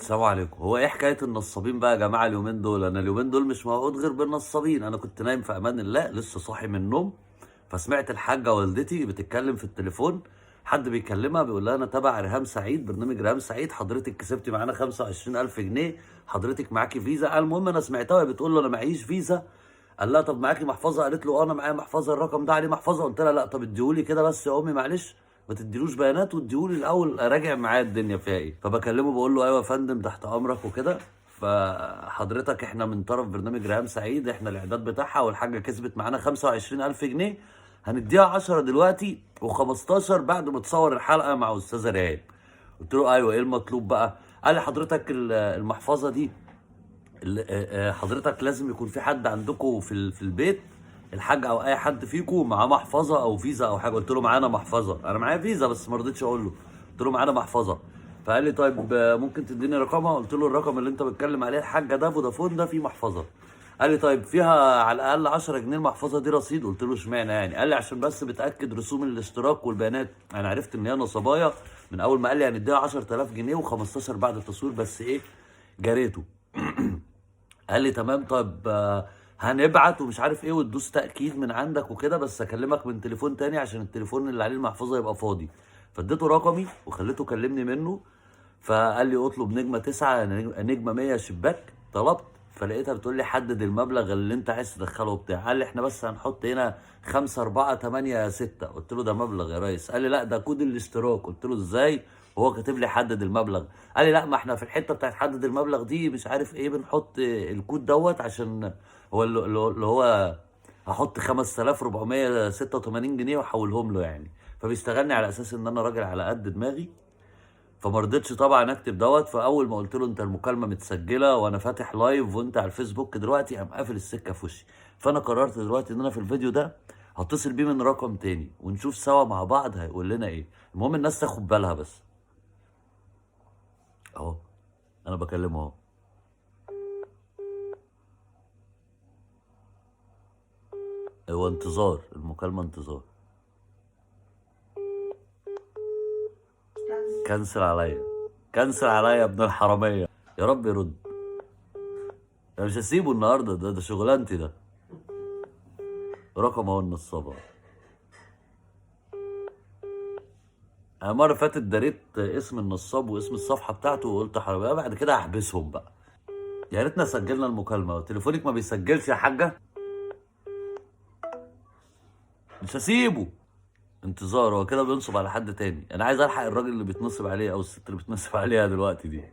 السلام عليكم. هو ايه حكايه النصابين بقى يا جماعه اليومين دول؟ انا اليومين دول مش موعود غير بالنصابين. انا كنت نايم في امان الله، لسه صاحي من النوم، فسمعت الحاجه والدتي بتتكلم في التليفون. حد بيكلمها بيقول لها انا تبع ريهام سعيد، برنامج ريهام سعيد، حضرتك كسبتي معانا 25,000 جنيه، حضرتك معاكي فيزا. المهم انا سمعتها وهي بتقول له انا معيش فيزا. قال لها طب معاكي محفظه؟ قالت له انا معايا محفظه، الرقم ده عليه محفظه. قلت لها لا، طب اديهولي كده بس يا امي معلش، ما تديلوش بيانات واديهولي الاول اراجع معايا الدنيا فيها ايه. فبكلمه بقول له ايوه يا فندم تحت امرك وكده، فحضرتك احنا من طرف برنامج ريهام سعيد، احنا الاعداد بتاعها، والحاجه كسبت معانا 25,000 جنيه، هنديها 10 دلوقتي و15 بعد ما تصور الحلقه مع استاذه ريهام. قلت له ايوه، ايه المطلوب بقى؟ قال لي حضرتك المحفظه دي حضرتك لازم يكون في حد عندكم في البيت، الحاج او اي حد فيكم معاه محفظه او فيزا او حاجه. قلت له معانا محفظه، انا معايا فيزا بس ما رضيتش اقول له. قلت له معانا محفظه. فقال لي طيب ممكن تديني رقمها؟ قلت له الرقم اللي انت بتتكلم عليه الحاجه ده فودافون، ده فيه محفظه. قال لي طيب فيها على الاقل 10 جنيه المحفظه دي رصيد؟ قلت له اشمعنى يعني؟ قال لي عشان بس بتاكد رسوم الاشتراك والبيانات. انا عرفت ان هي نصبايا من اول ما قال لي هنديها 10,000 جنيه و15 بعد التصوير، بس ايه، جريته. قال لي تمام، طب هنبعت ومش عارف ايه وتدوس تأكيد من عندك وكده، بس اكلمك من تليفون تاني عشان التليفون اللي عليه المحفظة يبقى فاضي. فاديته رقمي وخليته كلمني منه. فقال لي اطلب نجمة 9 نجمة 100 شباك. طلبت، فلقيتها بتقول لي حدد المبلغ اللي انت عايز تدخله بتاع. قال لي احنا بس هنحط هنا 54886. قلت له ده مبلغ يا ريس. قال لي لا ده كود الاشتراك. قلت له ازاي؟ هو كاتب لي حدد المبلغ. قال لي لا، ما احنا في الحته بتاعت حدد المبلغ دي مش عارف ايه بنحط الكود دوت عشان هو اللي هو هحط 5,486 جنيه واحولهم له يعني. فبيشتغلني على اساس ان انا راجل على قد دماغي. فما رضيتش طبعا اكتب دوت. فاول ما قلت له انت المكالمه متسجله وانا فاتح لايف وانت على الفيسبوك دلوقتي، قام قافل السكه في وشي. فانا قررت دلوقتي ان انا في الفيديو ده هتصل بيه من رقم تاني ونشوف سوا مع بعض هيقول لنا ايه. المهم الناس تاخد بالها بس. اهو انا بكلمه اهو. هو انتظار المكالمه، انتظار. كنسل عليا، كنسل عليا يا ابن الحراميه. يا رب يرد. انا مش هسيبه النهارده، ده شغلانتي ده. رقم اهو النصابه. انا المره اللي فاتت دريت اسم النصاب واسم الصفحه بتاعته وقلت حراميه، بعد كده هحبسهم بقى. يا ريتنا سجلنا المكالمه. تليفونك ما بيسجلش يا حاجه. مش هسيبه. انتظار. هو كده بينصب على حد تاني. انا عايز الحق الراجل اللي بيتنصب عليه او الست اللي بيتنصب عليها دلوقتي دي.